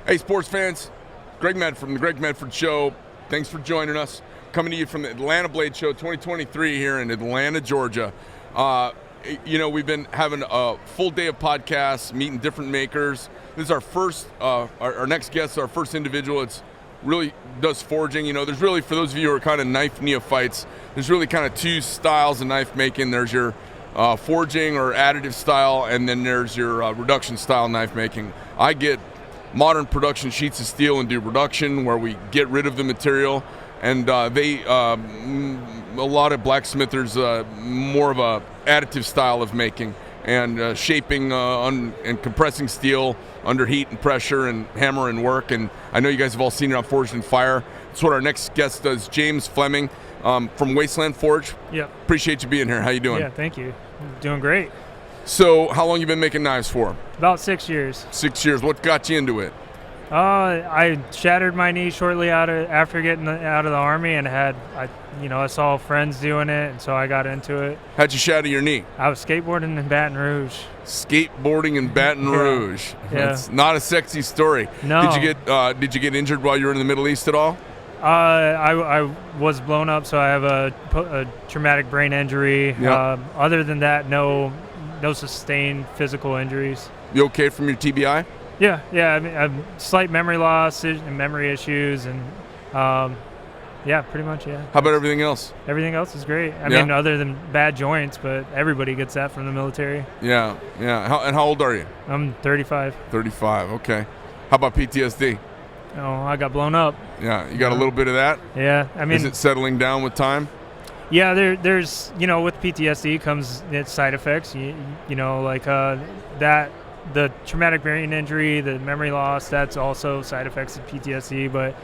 Hey, sports fans. Greg Medford from the Greg Medford Show. Thanks for joining us. Coming to you from the Atlanta Blade Show 2023 here in Atlanta, Georgia. We've been having a full day of podcasts, meeting different makers. This is our first, our next guest, our first individual. It's really does forging. You know, there's really, for those of you who are kind of knife neophytes, there's really kind of two styles of knife making. There's your forging or additive style, and then there's your reduction style knife making. I get modern production sheets of steel and do reduction, where we get rid of the material, and a lot of blacksmithers more of a additive style of making and shaping and compressing steel under heat and pressure and hammer and work. And I know you guys have all seen it on Forged in Fire. That's what our next guest does, James Fleming from Wasteland Forge. Yeah. Appreciate you being here. How you doing? Yeah, thank you. Doing great. So how long you been making knives for? About 6 years. 6 years. What got you into it? I shattered my knee shortly after getting out of the Army, and I saw friends doing it, and so I got into it. How'd you shatter your knee? I was skateboarding in Baton Rouge. Skateboarding in Baton Rouge. Yeah. It's not a sexy story. No. Did you get injured while you were in the Middle East at all? I was blown up, so I have a traumatic brain injury. Yep. Other than that, no sustained physical injuries. You okay from your TBI? Yeah. I mean, slight memory loss and memory issues, and pretty much, yeah. How about everything else? Everything else is great. I Yeah. mean, other than bad joints, but everybody gets that from the military. Yeah. How old are you? I'm 35. 35. Okay. How about PTSD? Oh, I got blown up. Yeah. You got a little bit of that? Yeah, I mean, is it settling down with time? Yeah, there's with PTSD comes its side effects. The traumatic brain injury, the memory loss, that's also side effects of PTSD. But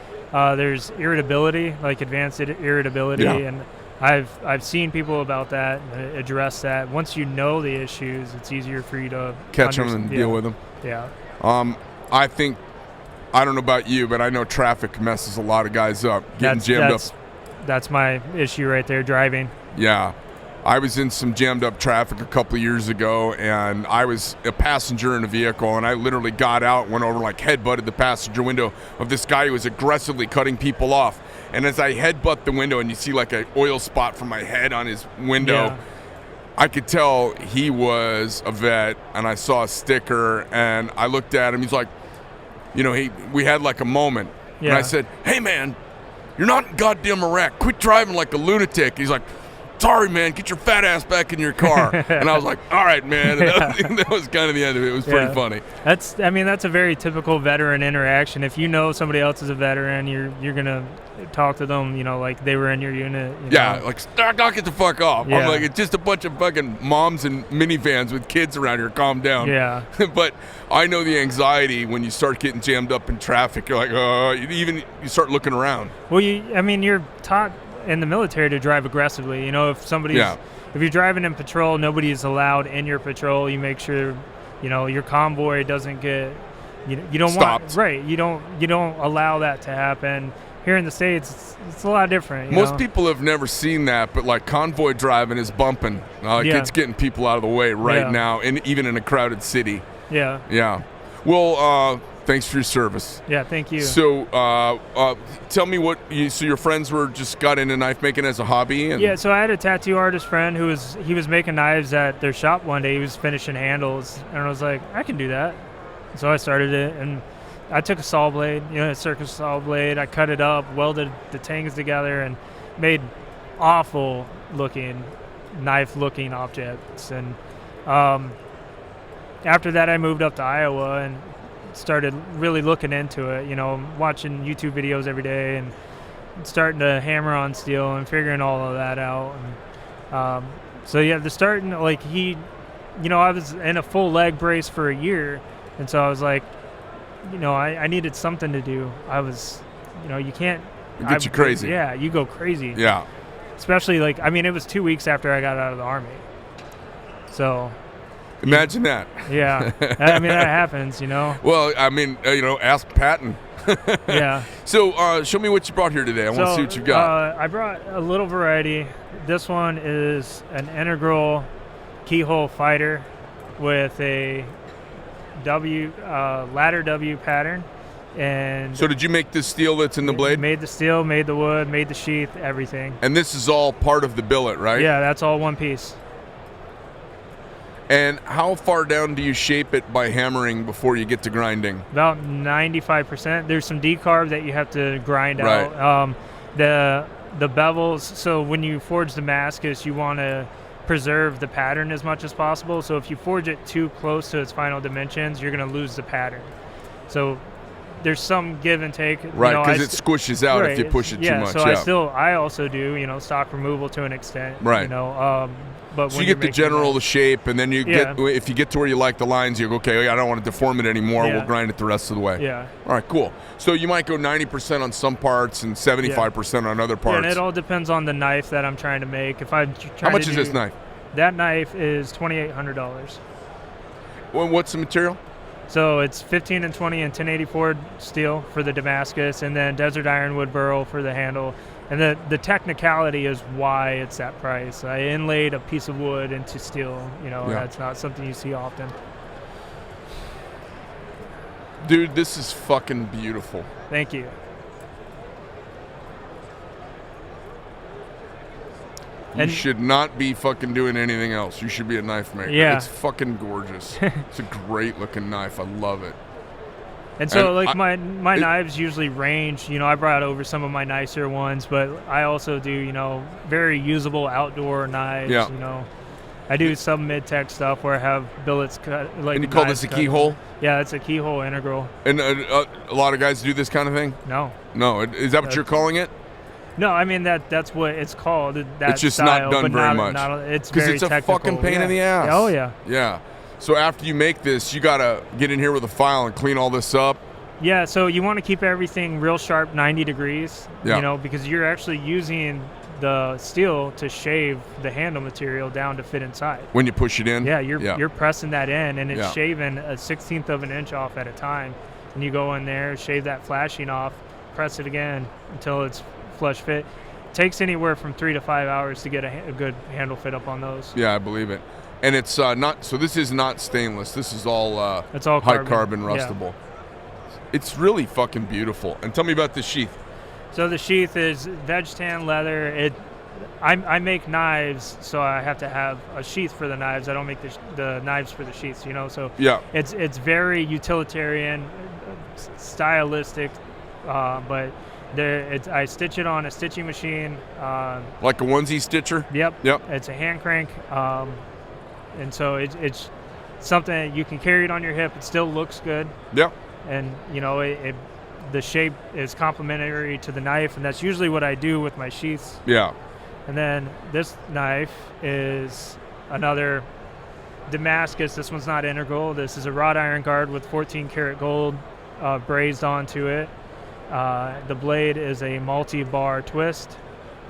there's irritability, like advanced irritability, and I've seen people about that address that. Once you know the issues, it's easier for you to catch them and deal with them. Yeah. I don't know about you, but I know traffic messes a lot of guys up, getting jammed up. That's my issue right there, driving. Yeah. I was in some jammed up traffic a couple of years ago, and I was a passenger in a vehicle, and I literally got out, went over, headbutted the passenger window of this guy who was aggressively cutting people off. And as I headbutt the window, and you see an oil spot from my head on his window, I could tell he was a vet, and I saw a sticker, and I looked at him. He's like, we had a moment. Yeah. And I said, "Hey, man, you're not in goddamn Iraq. Quit driving like a lunatic." He's like, "Sorry, man, get your fat ass back in your car." And I was like, "All right, man." And that was kind of the end of it. It was pretty funny. That's a very typical veteran interaction. If you know somebody else is a veteran, you're gonna talk to them, like they were in your unit. Knock it the fuck off. Yeah. I'm like, it's just a bunch of fucking moms and minivans with kids around here. Calm down. Yeah. But I know the anxiety when you start getting jammed up in traffic. You're like, you start looking around. Well, you're taught in the military to drive aggressively. If you're driving in patrol, nobody is allowed in your patrol. You make sure, your convoy doesn't get, you don't stopped. You don't allow that to happen. Here in the States, it's a lot different. Most people have never seen that, but convoy driving is bumping. It's getting people out of the way right now, and even in a crowded city. Yeah. Yeah. Well, thanks for your service. Yeah, thank you. So, tell me so your friends just got into knife making as a hobby? Yeah, so I had a tattoo artist friend he was making knives at their shop one day. He was finishing handles, and I was like, I can do that. So I started it, and I took a saw blade, a circus saw blade. I cut it up, welded the tangs together, and made awful looking, knife looking objects. And after that, I moved up to Iowa and started really looking into it, watching YouTube videos every day and starting to hammer on steel and figuring all of that out. And I was in a full leg brace for a year, and so I was like, I needed something to do. I was, you can't. It gets you crazy. Yeah, you go crazy. Yeah. Especially it was 2 weeks after I got out of the Army. So. Imagine that. Yeah. That happens, Well, ask Patton. Yeah. So show me what you brought here today. I want to see what you've got. I brought a little variety. This one is an integral keyhole fighter with a ladder W pattern. And So did you make the steel that's in the blade? Made the steel, made the wood, made the sheath, everything. And this is all part of the billet, right? Yeah, that's all one piece. And how far down do you shape it by hammering before you get to grinding? About 95%. There's some decarb that you have to grind Right. out. The bevels, so when you forge Damascus, you want to preserve the pattern as much as possible. So if you forge it too close to its final dimensions, you're going to lose the pattern. So there's some give and take. Right, because it squishes out if you push it too much. So I also do, stock removal to an extent. Right. But so you get the general shape, and then you get, if you get to where you like the lines, you go, okay, I don't want to deform it anymore. Yeah. We'll grind it the rest of the way. Yeah. All right, cool. So you might go 90% on some parts and 75% on other parts. Yeah, and it all depends on the knife that I'm trying to make. If I'm trying How much is this knife? That knife is $2,800. Well, what's the material? So it's 15 and 20 and 1084 steel for the Damascus, and then desert ironwood burl for the handle. And the technicality is why it's that price. I inlaid a piece of wood into steel. That's not something you see often. Dude, this is fucking beautiful. Thank you. You should not be fucking doing anything else. You should be a knife maker. Yeah. It's fucking gorgeous. It's a great looking knife. I love it. And so, my knives usually range. I brought over some of my nicer ones, but I also do, very usable outdoor knives. Yeah. I do some mid-tech stuff where I have billets cut. And you call this a keyhole? Yeah, it's a keyhole integral. And a lot of guys do this kind of thing? No. No. Is that what you're calling it? No, I mean that's what it's called. It's just not done very much. It's very it's a technical. fucking pain in the ass. Oh yeah. Yeah. So after you make this, you gotta get in here with a file and clean all this up. Yeah. So you want to keep everything real sharp, 90 degrees. Yeah. Because you're actually using the steel to shave the handle material down to fit inside. When you push it in. Yeah. You're pressing that in, and it's shaving a 1/16 of an inch off at a time. And you go in there, shave that flashing off, press it again until it's flush fit. It takes anywhere from 3 to 5 hours to get a good handle fit up on those. Yeah, I believe it. And it's not. So this is not stainless. This is all. It's all high carbon rustable. Yeah. It's really fucking beautiful. And tell me about the sheath. So the sheath is veg tan leather. I make knives, so I have to have a sheath for the knives. I don't make the knives for the sheaths. So yeah, it's very utilitarian, stylistic, but. I stitch it on a stitching machine. Like a onesie stitcher? Yep. Yep. It's a hand crank. And so it's something that you can carry it on your hip. It still looks good. Yep. And, the shape is complementary to the knife, and that's usually what I do with my sheaths. Yeah. And then this knife is another Damascus. This one's not integral. This is a wrought iron guard with 14 karat gold brazed onto it. The blade is a multi-bar twist,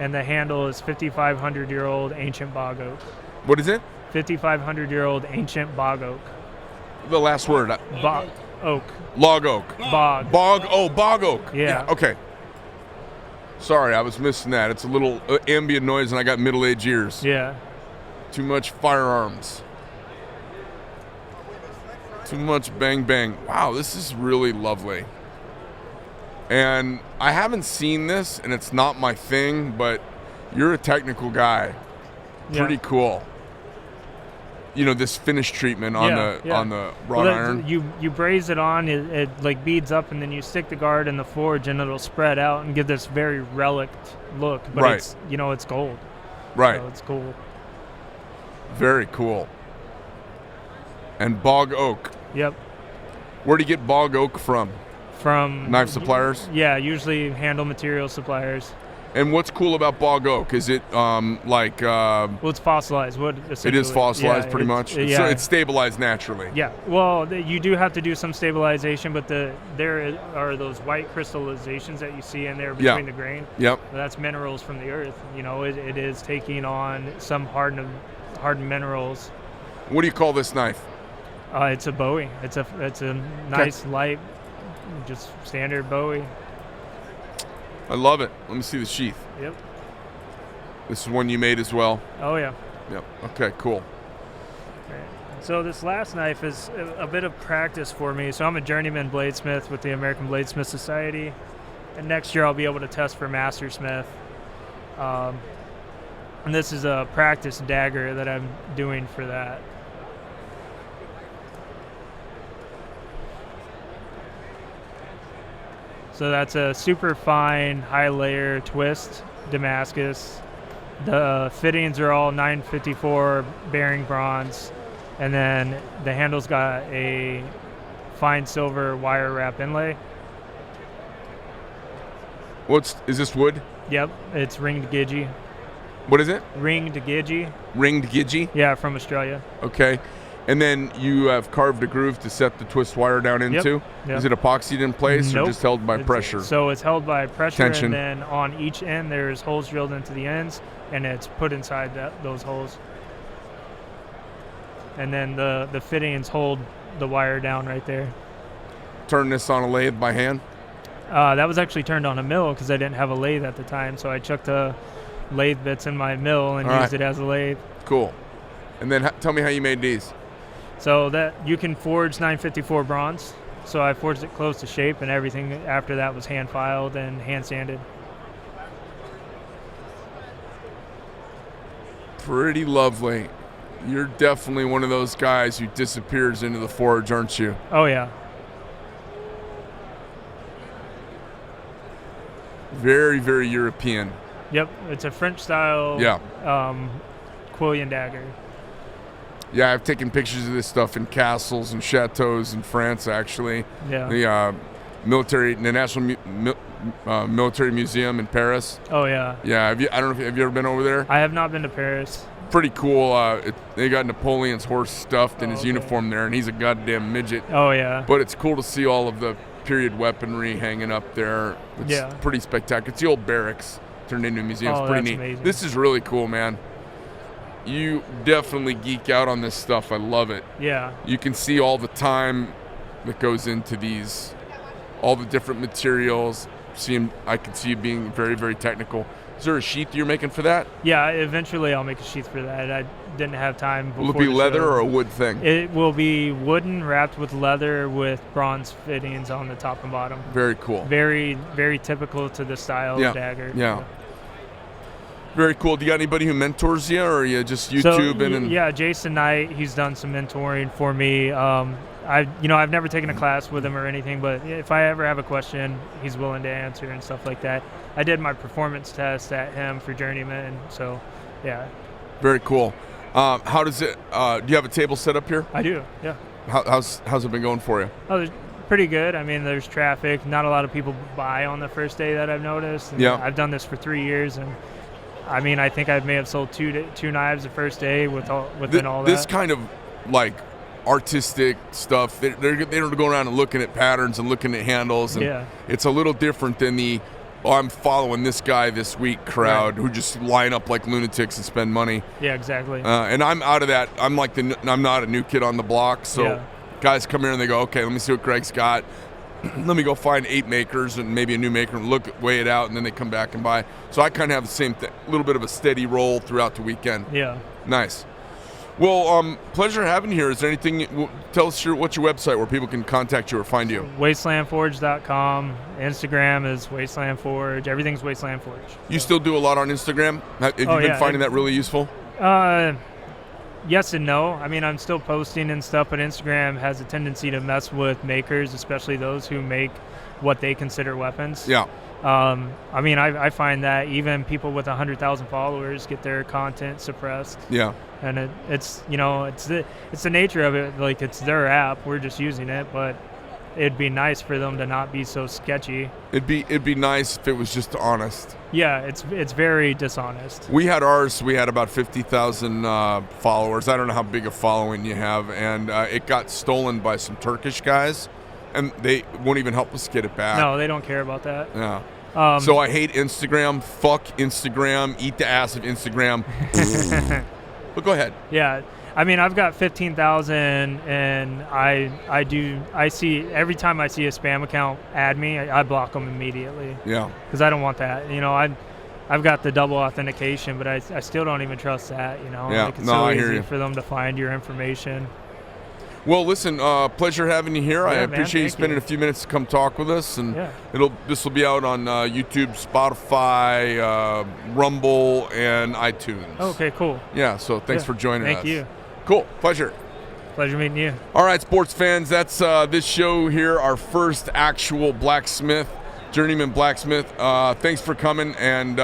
and the handle is 5,500-year-old ancient bog oak. What is it? 5,500-year-old ancient bog oak. The last word. Bog oak. Log oak. Bog. Bog. Oh, bog oak. Yeah. Okay. Sorry, I was missing that. It's a little ambient noise, and I got middle-aged ears. Yeah. Too much firearms. Too much bang bang. Wow, this is really lovely. And I haven't seen this, and it's not my thing, but you're a technical guy. Pretty cool. This finish treatment on the wrought iron. You braze it on, it like beads up, and then you stick the guard in the forge, and it'll spread out and give this very relict look. But it's it's gold. Right. So it's cool. Very cool. And bog oak. Yep. Where do you get bog oak from? From knife suppliers? Yeah, usually handle material suppliers. And what's cool about bog oak? Is it well, it's fossilized wood. It is fossilized, pretty much. So it's stabilized naturally. Yeah. Well, you do have to do some stabilization, but there are those white crystallizations that you see in there between the grain. Yep. That's minerals from the earth. It is taking on some hardened minerals. What do you call this knife? It's a Bowie. It's a nice light, just standard Bowie. I love it. Let me see the sheath. Yep. This is one you made as well? Oh, yeah. Yep. Okay, cool. Right. So this last knife is a bit of practice for me. So I'm a journeyman bladesmith with the American Bladesmith Society, and next year I'll be able to test for mastersmith. And this is a practice dagger that I'm doing for that. So that's a super fine, high layer twist Damascus. The fittings are all 954 bearing bronze, and then the handle's got a fine silver wire wrap inlay. Is this wood? Yep, it's ringed gidgee. What is it? Ringed gidgee. Ringed gidgee? Yeah, from Australia. Okay. And then you have carved a groove to set the twist wire down into? Yep. Is it epoxied in place or just held by pressure? So it's held by pressure, Tension. and then on each end there's holes drilled into the ends, and it's put inside those holes. And then the fittings hold the wire down right there. Turn this on a lathe by hand? That was actually turned on a mill because I didn't have a lathe at the time, so I chucked the lathe bits in my mill and used it as a lathe. Cool. And then tell me how you made these. So that you can forge 954 bronze. So I forged it close to shape, and everything after that was hand filed and hand sanded. Pretty lovely. You're definitely one of those guys who disappears into the forge, aren't you? Oh yeah. Very, very European. Yep, it's a French style Quillian dagger. Yeah, I've taken pictures of this stuff in castles and chateaus in France, actually. Yeah. The National Military Museum in Paris. Oh yeah. Yeah, have you ever been over there? I have not been to Paris. Pretty cool. They got Napoleon's horse stuffed in his uniform there, and he's a goddamn midget. Oh yeah. But it's cool to see all of the period weaponry hanging up there. It's pretty spectacular. It's the old barracks turned into a museum. It's pretty neat. Amazing. This is really cool, man. You definitely geek out on this stuff. I love it. Yeah. You can see all the time that goes into these, all the different materials. I can see you being very, very technical. Is there a sheath you're making for that? Yeah, eventually I'll make a sheath for that. I didn't have time before. Will it be leather show. or a wood thing? It will be wooden wrapped with leather with bronze fittings on the top and bottom. Very cool. Very, very typical to the style of dagger. Yeah. Very cool. Do you got anybody who mentors you, or are you just YouTubing? Yeah, Jason Knight, he's done some mentoring for me. I've never taken a class with him or anything, but if I ever have a question, he's willing to answer and stuff like that. I did my performance test at him for journeyman, so yeah. Very cool. How does it? Do you have a table set up here? I do. Yeah. How's it been going for you? Oh, pretty good. I mean, there's traffic. Not a lot of people buy on the first day that I've noticed. And I've done this for 3 years, and I mean, I think I may have sold two knives the first day within all that. This kind of like artistic stuff, they don't go around and looking at patterns and looking at handles, and it's a little different than the I'm following this guy this week crowd who just line up like lunatics and spend money. Yeah, exactly. And I'm out of that. I'm not a new kid on the block, so guys come here and they go, okay, let me see what Greg's got. Let me go find 8 makers and maybe a new maker and weigh it out, and then they come back and buy. So I kind of have the same thing, a little bit of a steady roll throughout the weekend. Yeah. Nice. Well, pleasure having you here. Is there anything, tell us what's your website where people can contact you or find you? Wastelandforge.com. Instagram is Wasteland Forge. Everything's Wasteland Forge. You still do a lot on Instagram? Have you been finding that really useful? Yes and no. I mean, I'm still posting and stuff, but Instagram has a tendency to mess with makers, especially those who make what they consider weapons. Yeah. I mean, I find that even people with 100,000 followers get their content suppressed. Yeah. And it's the nature of it. Like, it's their app. We're just using it, but it'd be nice for them to not be so sketchy. It'd be nice if it was just honest. Yeah, it's very dishonest. We had ours. We had about 50,000 followers. I don't know how big a following you have, and it got stolen by some Turkish guys, and they won't even help us get it back. No, they don't care about that. Yeah. So I hate Instagram. Fuck Instagram. Eat the ass of Instagram. But go ahead. Yeah. I mean, I've got 15,000, and I see every time I see a spam account add me, I block them immediately. Yeah. Because I don't want that. You know, I've got the double authentication, but I still don't even trust that. You know. Yeah. Like, it's no, so I easy hear you. for them to find your information. Well, listen, pleasure having you here. I Yeah, appreciate you thank spending you. a few minutes to come talk with us, and Yeah. this will be out on YouTube, Spotify, Rumble, and iTunes. Okay, cool. Yeah, so thanks Yeah, for joining us. Thank you. Cool, pleasure. Pleasure meeting you. All right, sports fans, that's this show here, our first actual blacksmith, journeyman blacksmith. Thanks for coming, and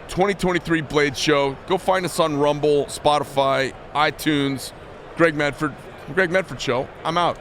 2023 Blade Show. Go find us on Rumble, Spotify, iTunes. Greg Medford Show. I'm out.